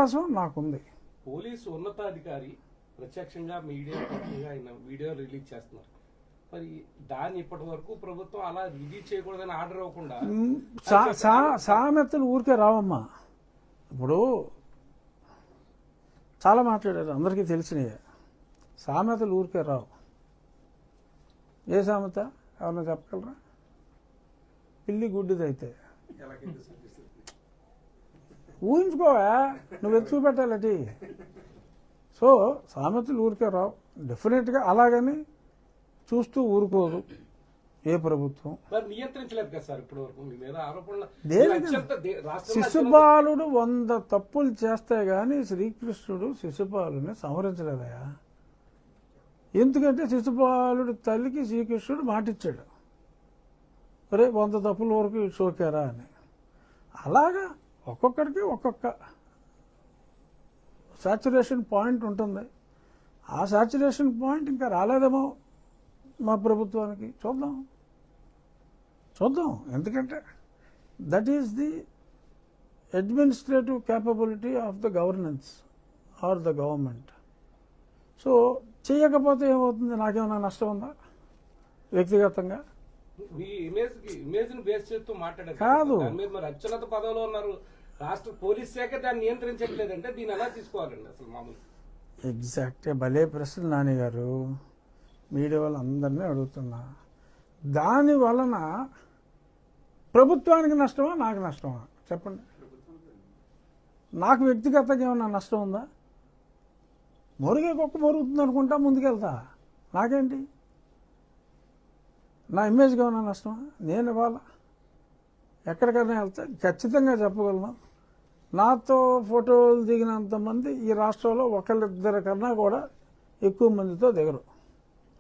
అవకాశం నాకుంది. పోలీసు ఉన్నతాధికారి ప్రత్యక్షంగా మీడియా ఆయన వీడియో రిలీజ్ చేస్తున్నారు. మరి దాన్ని ఇప్పటి వరకు ప్రభుత్వం అలా రిలీజ్ చేయకూడదని ఆర్డర్ ఇవ్వకుండా సామెతలు ఊరికే రావమ్మా. ఇప్పుడు చాలా మాట్లాడారు, అందరికీ తెలిసినయే. సామెతలు ఊరికే రావు. ఏ సామెత ఎవరన్నా చెప్పగలరా? పిల్లి గుడ్డిదైతే ఊహించుకోవా, నువ్వు ఎత్తు చూపెట్టాలటి. సో సామెతలు ఊరికే రావు. డెఫినెట్గా అలాగని చూస్తూ ఊరుకోదు ఏ ప్రభుత్వం. నియంత్రించలేదు కదా సార్ ఇప్పటి వరకు మీ మీద ఆరోపణలు. శిశుపాలుడు 100 తప్పులు చేస్తే గాని శ్రీకృష్ణుడు శిశుపాలుని సంహరించలేదయా. ఎందుకంటే శిశుపాలుడు తల్లికి శ్రీకృష్ణుడు మాటిచ్చాడు, ఒరే 100 తప్పుల వరకు షోకేరా అని. అలాగా ఒక్కొక్కడికి ఒక్కొక్క సాచురేషన్ పాయింట్ ఉంటుంది. ఆ సాచురేషన్ పాయింట్ ఇంకా రాలేదేమో మా ప్రభుత్వానికి. చూద్దాం. ఎందుకంటే that is the administrative capability of the governance or the government. So చేయకపోతే ఏమవుతుంది? నాకేమైనా నష్టం ఉందా వ్యక్తిగతంగా? కాదు, అత్యున్నత పదవిలో ఉన్నారు, రాష్ట్ర పోలీస్ శాఖ దాన్ని నియంత్రించట్లేదంటే దీన్ని ఎలా తీసుకోవాలండి అసలు మామూలు? ఎగ్జాక్ట్గా భలే ప్రశ్న నాని గారు. మీడియా వాళ్ళందరినీ అడుగుతున్నా. దాని వలన ప్రభుత్వానికి నష్టమా నాకు నష్టమా చెప్పండి? నాకు వ్యక్తిగతంగా ఏమన్నా నష్టం ఉందా? మొరిగే కుక్క మొరుగుతుంది అనుకుంటా ముందుకెళ్తా, నాకేంటి? నా ఇమేజ్గా ఏమన్నా నష్టమా? నేను ఇవాళ ఎక్కడికైనా వెళ్తే ఖచ్చితంగా చెప్పగలను, నాతో ఫోటోలు దిగినంతమంది ఈ రాష్ట్రంలో ఒకళ్ళిద్దరి కన్నా కూడా ఎక్కువ మందితో దిగరు.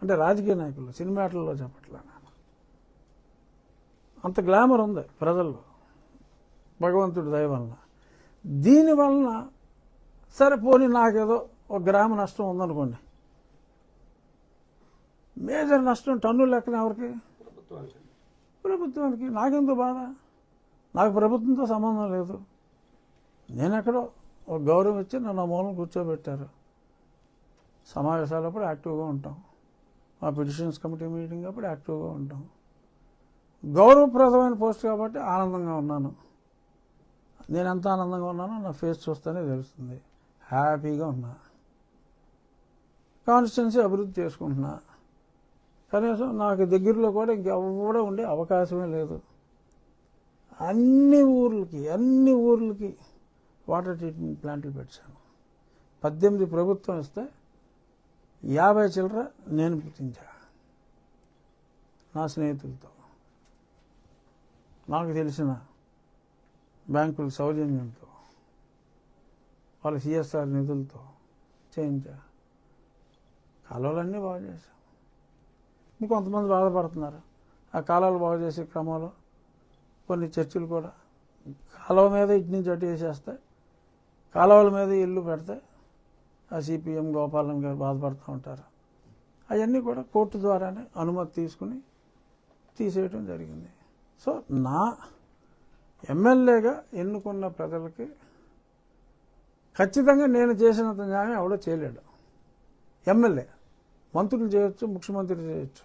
అంటే రాజకీయ నాయకులు, సినిమాటల్లో చెప్పట్లా. అంత గ్లామర్ ఉంది ప్రజల్లో భగవంతుడి దయ వలన. దీనివలన సరే పోనీ నాకేదో 1 గ్రాము నష్టం ఉందనుకోండి, మేజర్ నష్టం టన్నుల లెక్కన ఎవరికి? ప్రభుత్వానికి. నాకెందుకు బాధ? నాకు ప్రభుత్వంతో సంబంధం లేదు. నేను ఎక్కడో ఒక గౌరవం ఇచ్చి నన్ను మూలం కూర్చోబెట్టారు. సమావేశాలప్పుడు యాక్టివ్గా ఉంటాం, మా పిటిషన్స్ కమిటీ మీటింగ్ అప్పుడు యాక్టివ్గా ఉంటాం. గౌరవప్రదమైన పోస్ట్ కాబట్టి ఆనందంగా ఉన్నాను. నేను ఎంత ఆనందంగా ఉన్నానో నా ఫేస్ చూస్తేనే తెలుస్తుంది. హ్యాపీగా ఉన్నా, కాన్స్టిట్యున్సీ అభివృద్ధి చేసుకుంటున్నా. కనీసం నాకు దగ్గరలో కూడా ఇంకెవడో ఉండే అవకాశమే లేదు. అన్ని ఊర్లకి వాటర్ ట్రీట్మెంట్ ప్లాంట్లు పెట్టాను. 18 ప్రభుత్వం ఇస్తే 50 చిల్లర నేను పెట్టించా నా స్నేహితులతో, నాకు తెలిసిన బ్యాంకుల సౌజన్యంతో, వాళ్ళ సిఎస్ఆర్ నిధులతో చేయించా. కాలువలన్నీ బాగు చేశాం. కొంతమంది బాధపడుతున్నారు. ఆ కాలువలు బాగు చేసే క్రమంలో కొన్ని చర్చలు కూడా కాలువ మీద ఇటు నుంచి అటు వేసేస్తే, కాలువల మీద ఇల్లు పెడితే ఆ సిపిఎం గోపాలం గారు బాధపడుతూ ఉంటారు. అవన్నీ కూడా కోర్టు ద్వారానే అనుమతి తీసుకుని తీసేయటం జరిగింది. సో నా ఎమ్మెల్యేగా ఎన్నుకున్న ప్రజలకి ఖచ్చితంగా నేను చేసినంత న్యాయం ఎవడో చేయలేడు. ఎమ్మెల్యే మంత్రులు చేయొచ్చు, ముఖ్యమంత్రి చేయొచ్చు,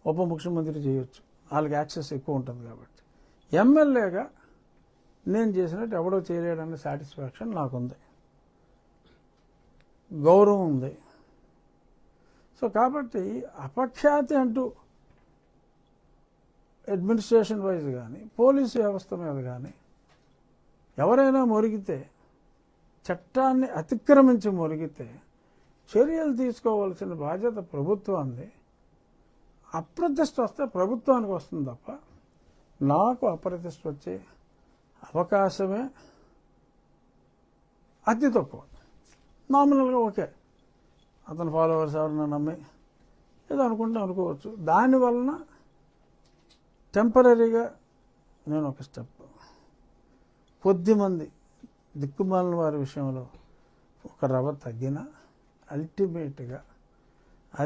ఉప ముఖ్యమంత్రి చేయొచ్చు, వాళ్ళకి యాక్సెస్ ఎక్కువ ఉంటుంది కాబట్టి. ఎమ్మెల్యేగా నేను చేసినట్టు ఎవడో చేయలేడన్న సాటిస్ఫాక్షన్ నాకుంది, గౌరవం ఉంది. సో కాబట్టి అపఖ్యాతి అంటూ అడ్మినిస్ట్రేషన్ వైజ్ కానీ పోలీసు వ్యవస్థ మీద కానీ ఎవరైనా మొరిగితే, చట్టాన్ని అతిక్రమించి మొరిగితే చర్యలు తీసుకోవాల్సిన బాధ్యత ప్రభుత్వాన్ని. అప్రతిష్ట వస్తే ప్రభుత్వానికి వస్తుంది తప్ప నాకు అప్రతిష్ట వచ్చే అవకాశమే అతి తక్కువ. నామినల్గా ఓకే, అతని ఫాలోవర్స్ ఎవరన్నా నమ్మి ఏదో అనుకోవచ్చు. దానివలన టెంపరీగా నేను ఒక స్టెప్, కొద్దిమంది దిక్కుమాలిన వారి విషయంలో ఒక రవ్వ తగ్గిన అల్టిమేట్గా